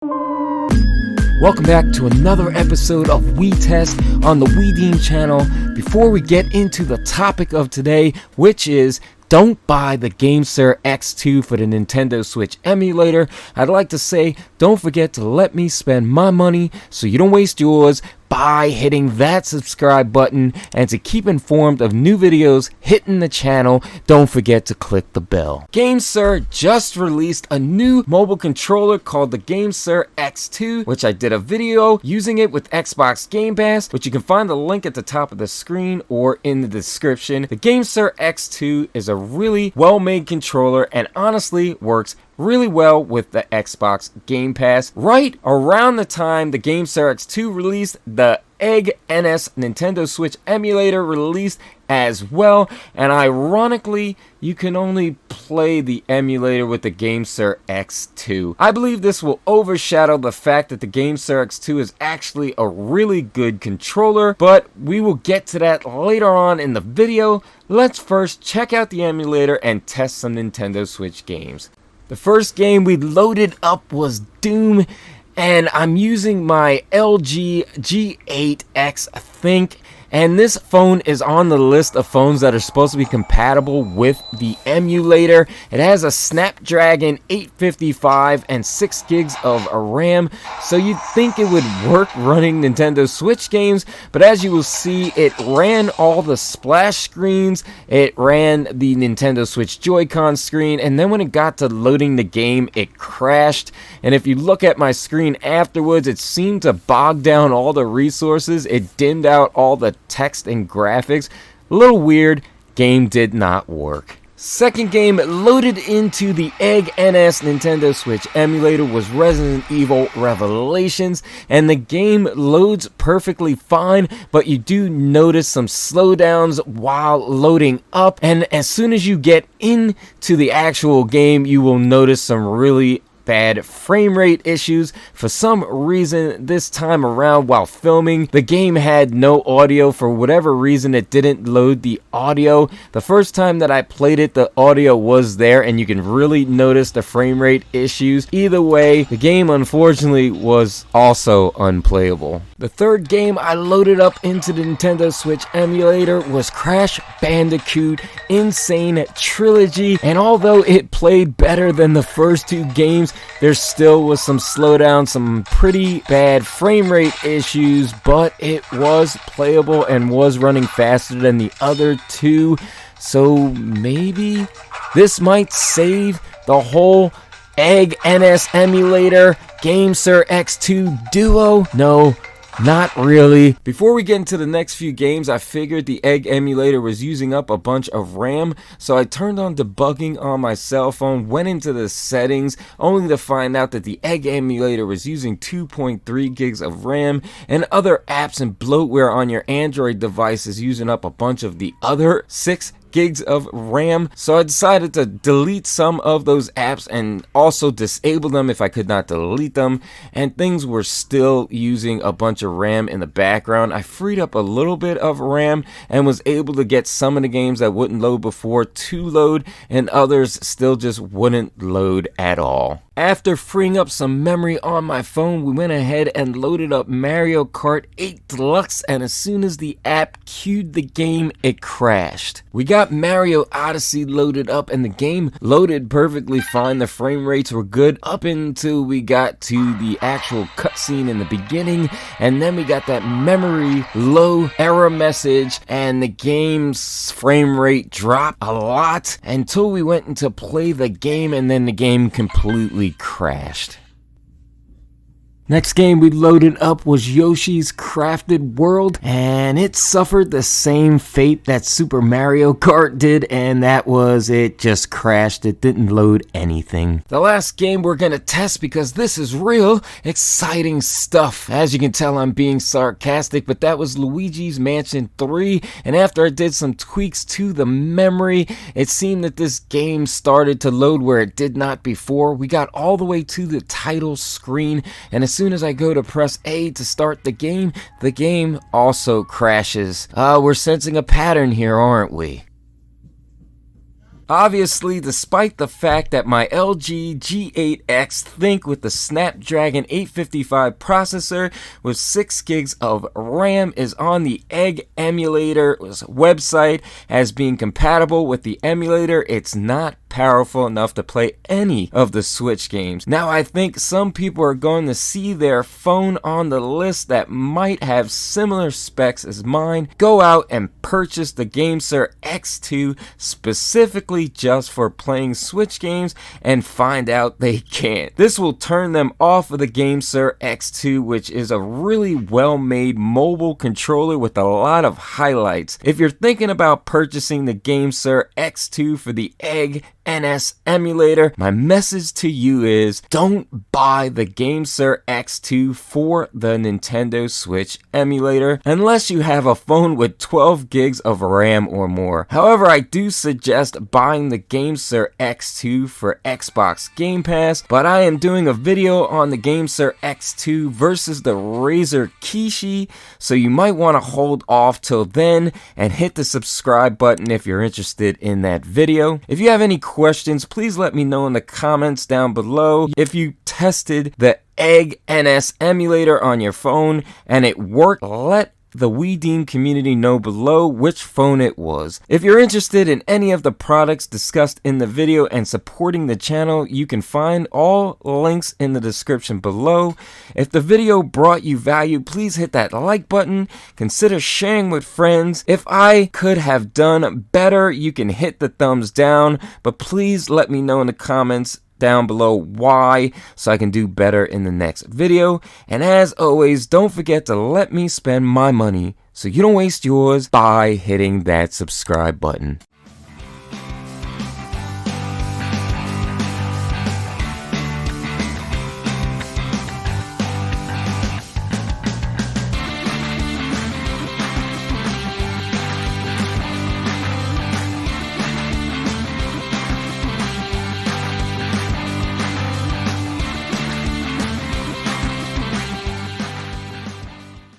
Welcome back to another episode of We Test on the We Deem channel. Before we get into the topic of today, which is don't buy the GameSir X2 for the Nintendo Switch emulator, I'd like to say don't forget to let me spend my money so you don't waste yours by hitting that subscribe button, and to keep informed of new videos hitting the channel, don't forget to click the bell. GameSir just released a new mobile controller called the GameSir X2, which I did a video using it with Xbox Game Pass, which you can find the link at the top of the screen or in the description. The GameSir X2 is a really well-made controller and honestly works really well with the Xbox Game Pass. Right around the time the GameSir X2 released, the Egg NS Nintendo Switch emulator released as well, and ironically you can only play the emulator with the GameSir X2. I believe this will overshadow the fact that the GameSir X2 is actually a really good controller, but we will get to that later on in the video. Let's first check out the emulator and test some Nintendo Switch games. The first game we loaded up was Doom, and I'm using my LG G8X Think, and this phone is on the list of phones that are supposed to be compatible with the emulator. It has a Snapdragon 855 and 6 gigs of RAM, so you'd think it would work running Nintendo Switch games, but as you will see, it ran all the splash screens, it ran the Nintendo Switch Joy-Con screen, and then when it got to loading the game, it crashed. And if you look at my screen afterwards, it seemed to bog down all the resources, it dimmed out all the text and graphics. A little weird. Game did not work. Second game loaded into the Egg NS Nintendo Switch emulator was Resident Evil Revelations, and the game loads perfectly fine, but you do notice some slowdowns while loading up, and as soon as you get into the actual game, you will notice some really bad frame rate issues. For some reason this time around while filming, the game had no audio. For whatever reason, it didn't load the audio. The first time that I played it, the audio was there and you can really notice the frame rate issues. Either way, the game unfortunately was also unplayable. The third game I loaded up into the Nintendo Switch emulator was Crash Bandicoot Insane Trilogy, and although it played better than the first two games, there still was some slowdown, some pretty bad frame rate issues, but it was playable and was running faster than the other two, so maybe this might save the whole Egg NS emulator GameSir X2 duo. No, not really. Before we get into the next few games, I figured the Egg emulator was using up a bunch of RAM, so I turned on debugging on my cell phone, went into the settings, only to find out that the Egg emulator was using 2.3 gigs of RAM, and other apps and bloatware on your Android device is using up a bunch of the other 6 gigs of RAM, so I decided to delete some of those apps and also disable them if I could not delete them, and things were still using a bunch of RAM in the background. I freed up a little bit of RAM and was able to get some of the games that wouldn't load before to load, and others still just wouldn't load at all. After freeing up some memory on my phone, we went ahead and loaded up Mario Kart 8 Deluxe, and as soon as the app queued the game, it crashed. We got Mario Odyssey loaded up, and the game loaded perfectly fine. The frame rates were good up until we got to the actual cutscene in the beginning, and then we got that memory low error message, and the game's frame rate dropped a lot until we went into play the game, and then the game completely crashed. Next game we loaded up was Yoshi's Crafted World, and it suffered the same fate that Super Mario Kart did, and that was it just crashed. It didn't load anything. The last game we're gonna test, because this is real exciting stuff. As you can tell, I'm being sarcastic, but that was Luigi's Mansion 3, and after I did some tweaks to the memory, it seemed that this game started to load where it did not before. We got all the way to the title screen, and as soon as I go to press A to start the game also crashes. We're sensing a pattern here, aren't we? Obviously, despite the fact that my LG G8X Think with the Snapdragon 855 processor with 6 gigs of RAM is on the Egg Emulator website as being compatible with the emulator, it's not powerful enough to play any of the Switch games. Now, I think some people are going to see their phone on the list that might have similar specs as mine, go out and purchase the GameSir X2 specifically just for playing Switch games and find out they can't. This will turn them off of the GameSir X2, which is a really well-made mobile controller with a lot of highlights. If you're thinking about purchasing the GameSir X2 for the Egg NS emulator, my message to you is don't buy the GameSir X2 for the Nintendo Switch emulator unless you have a phone with 12 gigs of RAM or more. However, I do suggest buying the GameSir X2 for Xbox Game Pass, but I am doing a video on the GameSir X2 versus the Razer Kishi, so you might want to hold off till then and hit the subscribe button if you're interested in that video. If you have any questions, please let me know in the comments down below. If you tested the Egg NS emulator on your phone and it worked, let the We Deem community know below which phone it was. If you're interested in any of the products discussed in the video and supporting the channel, you can find all links in the description below. If the video brought you value, please hit that like button. Consider sharing with friends. If I could have done better, you can hit the thumbs down, but please let me know in the comments down below why, so I can do better in the next video. And as always, don't forget to let me spend my money so you don't waste yours by hitting that subscribe button.